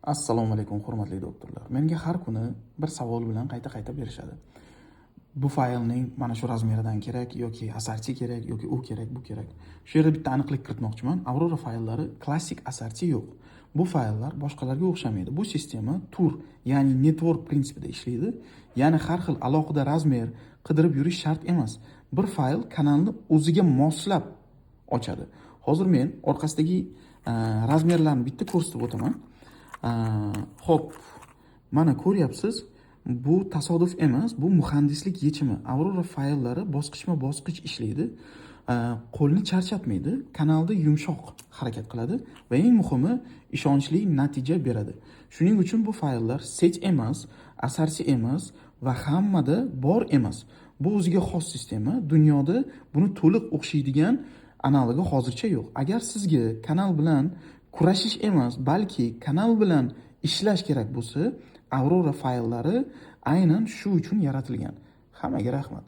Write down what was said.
Assalomu alaykum hurmatli doktorlar. Menga har kuni bir savol bilan qayta berishadi. Bu faylning mana shu razmeridan kerak yoki asarchi kerak yoki u kerak, bu kerak. Shu yerda bitta aniqlik kiritmoqchiman. Aurora fayllari klassik asarchi yo'q. Bu fayllar boshqalarga o'xshamaydi. Bu sistema tur, ya'ni network prinsipida ishlaydi. Ya'ni har xil alohida razmer qidirib yurish shart emas. Bir fayl kanalni o'ziga moslab ochadi. Hozir men orqasidagi razmerlarni bitta ko'rsatib o'taman. Xo'p, mana ko'ryapsiz, bu tasodif emas, bu muhandislik yechimi. Aurora fayllari bosqichma-bosqich ishlaydi. Qo'lni charchatmaydi, kanalda yumshoq harakat qiladi va eng muhimi ishonchli natija beradi. Shuning uchun bu fayllar sech emas, asarchi emas va hammada bor emas. Bu o'ziga xos sistema. Dunyoda buni to'liq o'xshaydigan analogi hozircha yo'q. Agar sizga kanal bilan kurashish emas, balki kanal bilan ishlash kerak bo'lsa, Aurora fayllari aynan shu uchun yaratilgan. Hammaga rahmat.